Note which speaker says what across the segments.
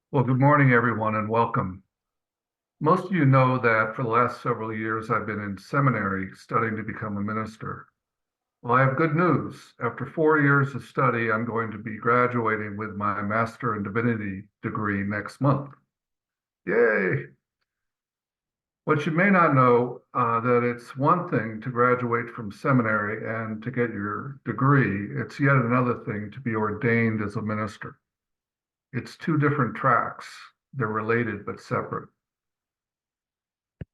Speaker 1: Well, good morning, everyone, and welcome. Most of you know that for the last several years, I've been in seminary studying to become a minister. Well, I have good news. After 4 years of study, I'm going to be graduating with my Master in Divinity degree next month. Yay! What you may not know, that it's one thing to graduate from seminary and to get your degree. It's yet another thing to be ordained as a minister. It's two different tracks. They're related but separate.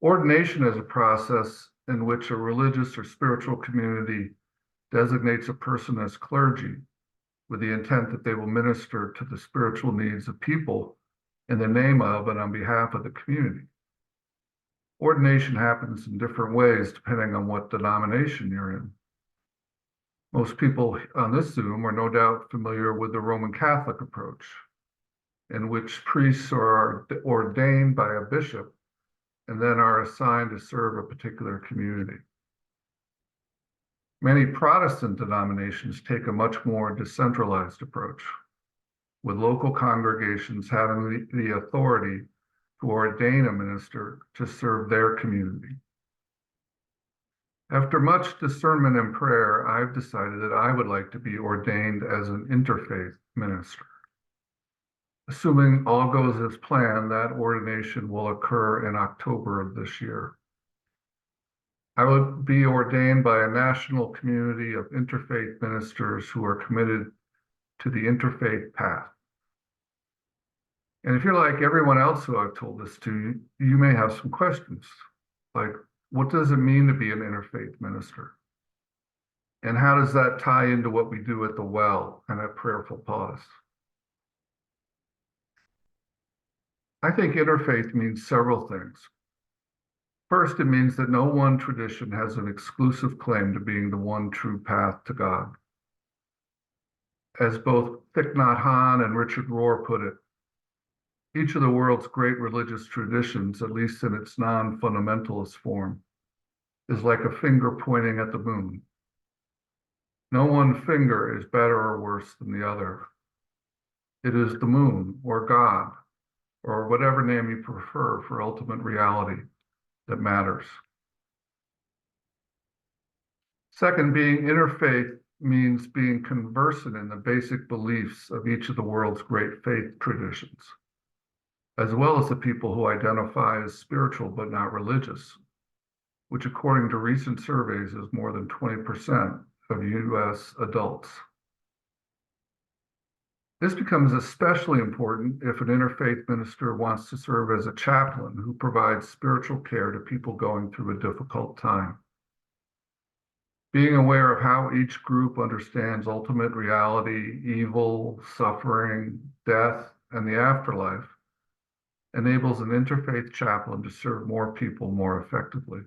Speaker 1: Ordination is a process in which a religious or spiritual community designates a person as clergy with the intent that they will minister to the spiritual needs of people in the name of and on behalf of the community. Ordination happens in different ways depending on what denomination you're in. Most people on this Zoom are no doubt familiar with the Roman Catholic approach, in which priests are ordained by a bishop and then are assigned to serve a particular community. Many Protestant denominations take a much more decentralized approach, with local congregations having the authority to ordain a minister to serve their community. After much discernment and prayer, I've decided that I would like to be ordained as an interfaith minister. Assuming all goes as planned, that ordination will occur in October of this year. I would be ordained by a national community of interfaith ministers who are committed to the interfaith path. And if you're like everyone else who I've told this to, you may have some questions, like, what does it mean to be an interfaith minister? And how does that tie into what we do at the Well and at Prayerful Pause? I think interfaith means several things. First, it means that no one tradition has an exclusive claim to being the one true path to God. As both Thich Nhat Hanh and Richard Rohr put it, each of the world's great religious traditions, at least in its non-fundamentalist form, is like a finger pointing at the moon. No one finger is better or worse than the other. It is the moon, or God, or whatever name you prefer for ultimate reality, that matters. Second, being interfaith means being conversant in the basic beliefs of each of the world's great faith traditions, as well as the people who identify as spiritual but not religious, which according to recent surveys is more than 20% of US adults. This becomes especially important if an interfaith minister wants to serve as a chaplain who provides spiritual care to people going through a difficult time. Being aware of how each group understands ultimate reality, evil, suffering, death, and the afterlife enables an interfaith chaplain to serve more people more effectively.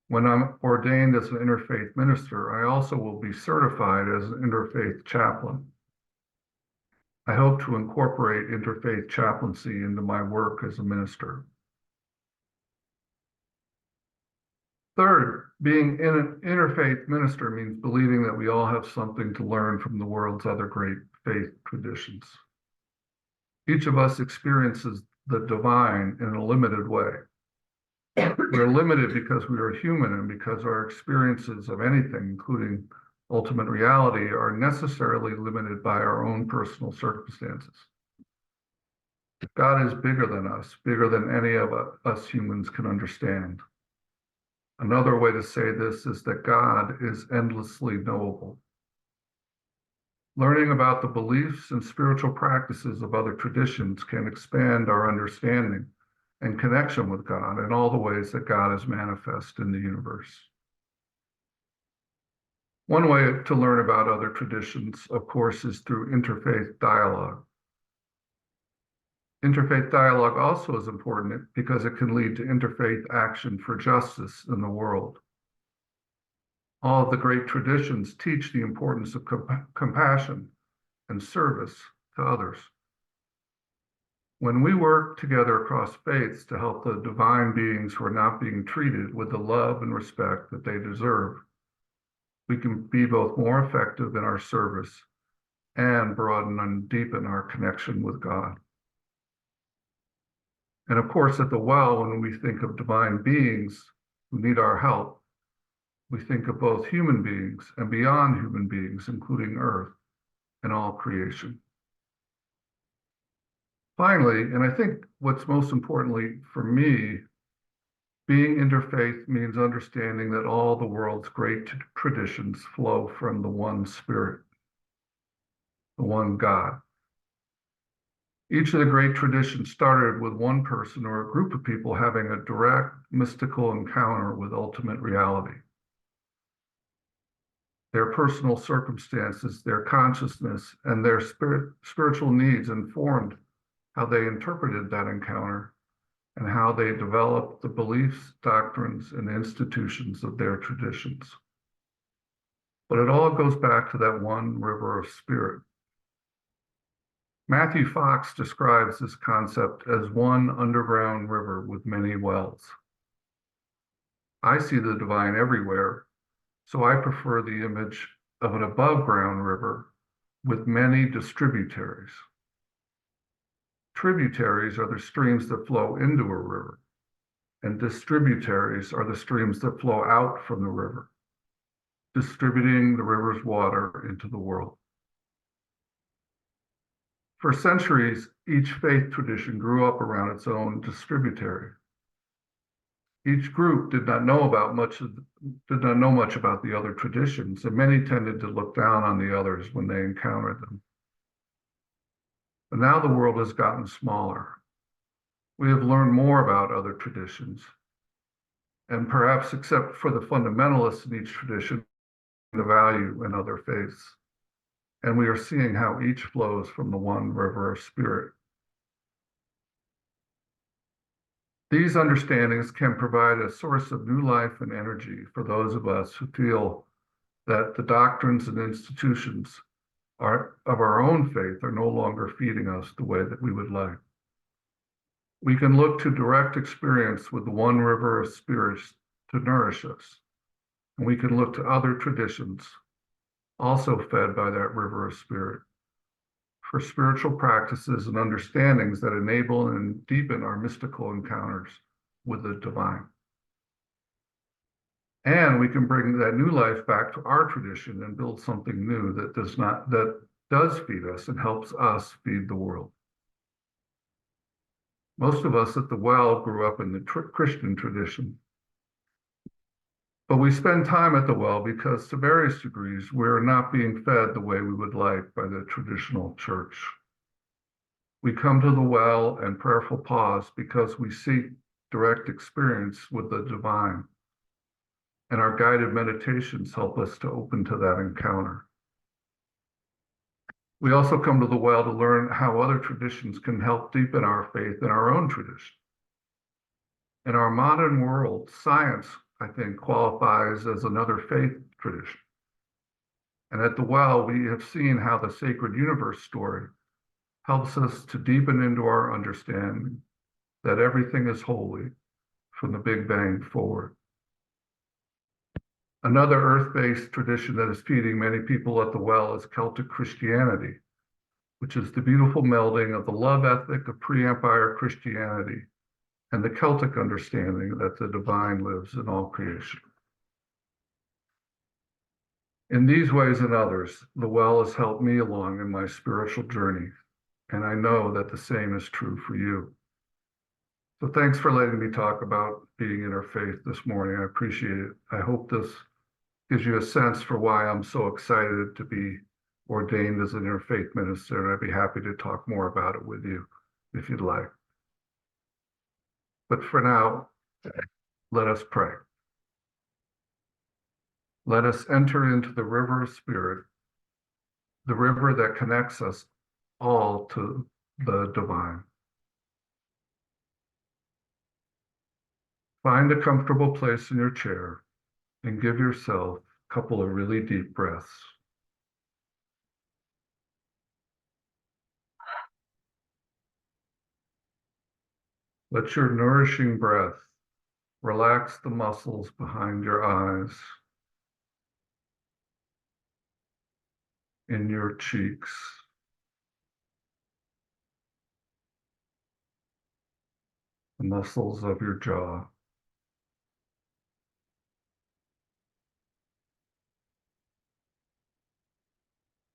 Speaker 1: When I'm ordained as an interfaith minister, I also will be certified as an interfaith chaplain. I hope to incorporate interfaith chaplaincy into my work as a minister. Third, being an interfaith minister means believing that we all have something to learn from the world's other great faith traditions. Each of us experiences the divine in a limited way. We're limited because we are human and because our experiences of anything, including ultimate reality, are necessarily limited by our own personal circumstances. God is bigger than us, bigger than any of us humans can understand. Another way to say this is that God is endlessly knowable. Learning about the beliefs and spiritual practices of other traditions can expand our understanding and connection with God in all the ways that God is manifest in the universe. One way to learn about other traditions, of course, is through interfaith dialogue. Interfaith dialogue also is important because it can lead to interfaith action for justice in the world. All of the great traditions teach the importance of compassion and service to others. When we work together across faiths to help the divine beings who are not being treated with the love and respect that they deserve, we can be both more effective in our service and broaden and deepen our connection with God. And of course, at the well, when we think of divine beings who need our help, we think of both human beings and beyond human beings, including Earth and all creation. Finally, and I think what's most importantly for me, being interfaith means understanding that all the world's great traditions flow from the one Spirit, the one God. Each of the great traditions started with one person or a group of people having a direct mystical encounter with ultimate reality. Their personal circumstances, their consciousness, and their spiritual needs informed how they interpreted that encounter and how they developed the beliefs, doctrines, and institutions of their traditions. But it all goes back to that one river of spirit. Matthew Fox describes this concept as one underground river with many wells. I see the divine everywhere, so I prefer the image of an above-ground river with many distributaries. Tributaries are the streams that flow into a river, and distributaries are the streams that flow out from the river, distributing the river's water into the world. For centuries, each faith tradition grew up around its own distributary. Each group did not know much about the other traditions, and many tended to look down on the others when they encountered them. But now the world has gotten smaller. We have learned more about other traditions, and perhaps except for the fundamentalists in each tradition, the value in other faiths. And we are seeing how each flows from the one river of spirit. These understandings can provide a source of new life and energy for those of us who feel that the doctrines and institutions of our own faith are no longer feeding us the way that we would like. We can look to direct experience with the one river of spirit to nourish us. And we can look to other traditions also fed by that river of spirit, for spiritual practices and understandings that enable and deepen our mystical encounters with the divine. And we can bring that new life back to our tradition and build something new that does feed us and helps us feed the world. Most of us at the well grew up in the Christian tradition. But we spend time at the well because, to various degrees, we're not being fed the way we would like by the traditional church. We come to the well and prayerful pause because we seek direct experience with the divine, and our guided meditations help us to open to that encounter. We also come to the well to learn how other traditions can help deepen our faith in our own tradition. In our modern world, science, I think, qualifies as another faith tradition. And at the well, we have seen how the sacred universe story helps us to deepen into our understanding that everything is holy from the Big Bang forward. Another earth-based tradition that is feeding many people at the well is Celtic Christianity, which is the beautiful melding of the love ethic of pre-empire Christianity and the Celtic understanding that the divine lives in all creation. In these ways and others, the well has helped me along in my spiritual journey, and I know that the same is true for you. So thanks for letting me talk about being interfaith this morning. I appreciate it. I hope this gives you a sense for why I'm so excited to be ordained as an interfaith minister, and I'd be happy to talk more about it with you if you'd like. But for now, let us pray. Let us enter into the river of spirit, the river that connects us all to the divine. Find a comfortable place in your chair and give yourself a couple of really deep breaths. Let your nourishing breath relax the muscles behind your eyes, in your cheeks, the muscles of your jaw.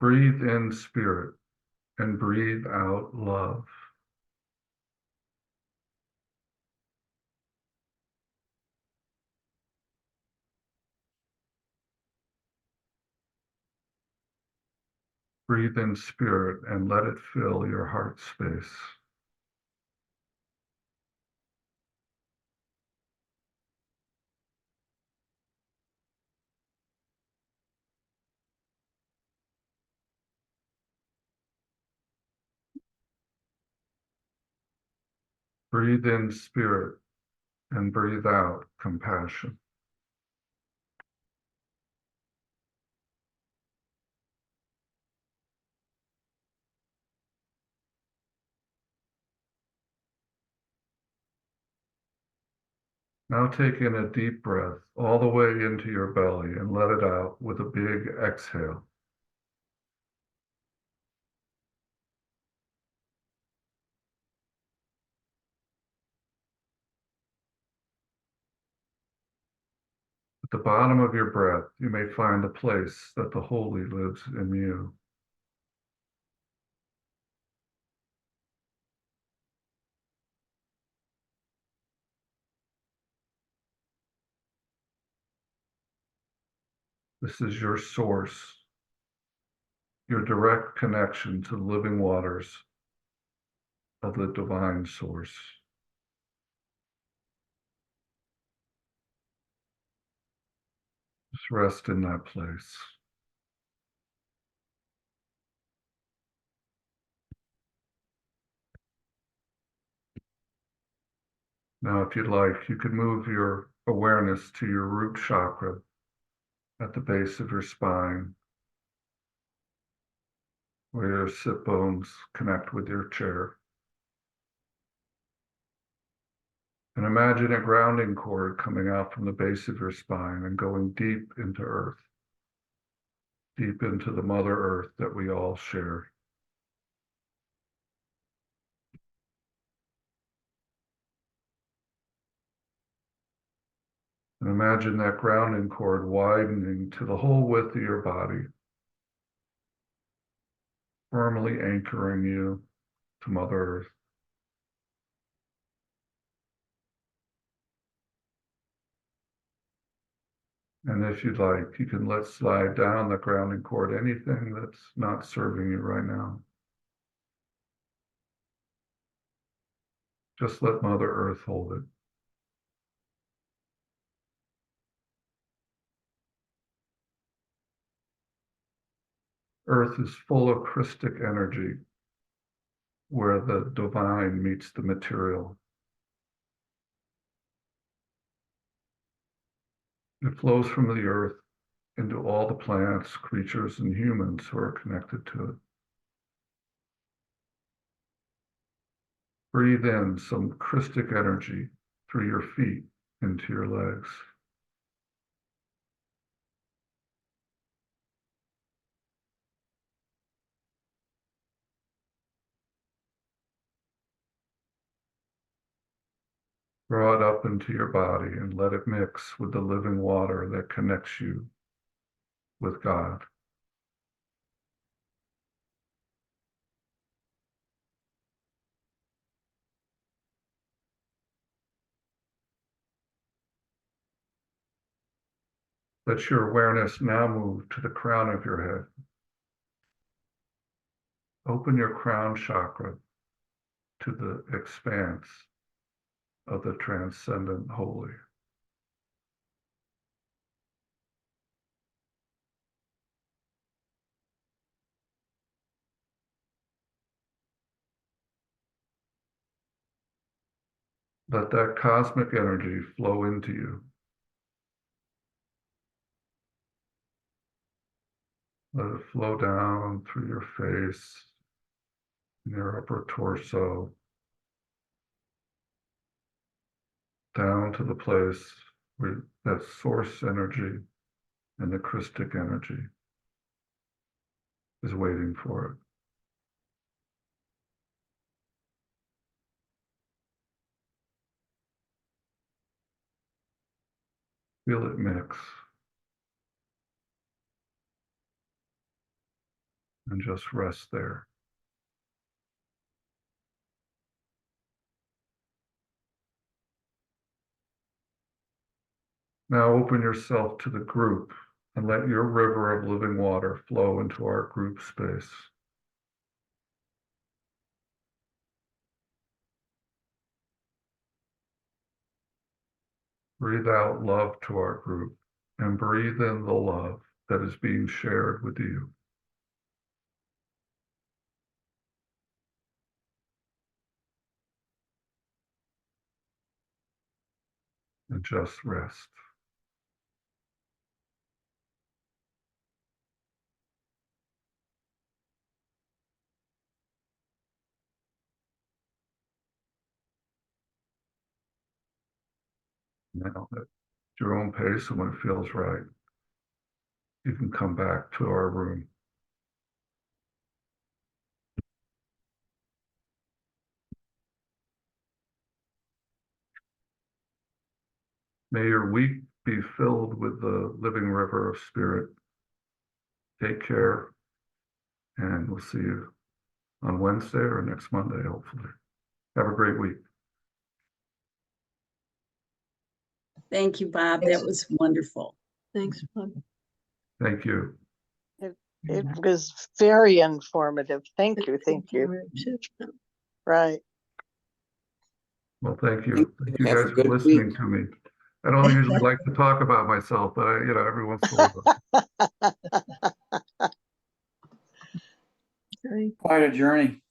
Speaker 1: Breathe in spirit and breathe out love. Breathe in spirit and let it fill your heart space. Breathe in spirit and breathe out compassion. Now take in a deep breath all the way into your belly and let it out with a big exhale. At the bottom of your breath, you may find the place that the Holy lives in you. This is your source, your direct connection to the living waters of the divine source. Just rest in that place. Now, if you'd like, you could move your awareness to your root chakra at the base of your spine, where your sit bones connect with your chair. And imagine a grounding cord coming out from the base of your spine and going deep into earth, deep into the Mother Earth that we all share. And imagine that grounding cord widening to the whole width of your body, firmly anchoring you to Mother Earth. And if you'd like, you can let slide down the grounding cord anything that's not serving you right now. Just let Mother Earth hold it. Earth is full of Christic energy where the divine meets the material. It flows from the earth into all the plants, creatures, and humans who are connected to it. Breathe in some Christic energy through your feet into your legs. Draw it up into your body and let it mix with the living water that connects you with God. Let your awareness now move to the crown of your head. Open your crown chakra to the expanse of the transcendent holy. Let that cosmic energy flow into you. Let it flow down through your face, your upper torso, down to the place where that source energy and the Christic energy is waiting for it. Feel it mix. And just rest there. Now open yourself to the group and let your river of living water flow into our group space. Breathe out love to our group and breathe in the love that is being shared with you. And just rest. Now, at your own pace and when it feels right, you can come back to our room. May your week be filled with the living river of spirit. Take care, and we'll see you on Wednesday or next Monday, hopefully. Have a great week.
Speaker 2: Thank you, Bob. That was wonderful.
Speaker 3: Thanks, Bob.
Speaker 1: Thank you.
Speaker 4: It was very informative. Thank you. Thank you. Right.
Speaker 1: Well, thank you. Thank you
Speaker 5: Have a
Speaker 1: guys for
Speaker 5: good
Speaker 1: listening
Speaker 5: week.
Speaker 1: to me. I don't usually like to talk about myself, but every once in a while.
Speaker 3: Okay.
Speaker 5: Quite a journey.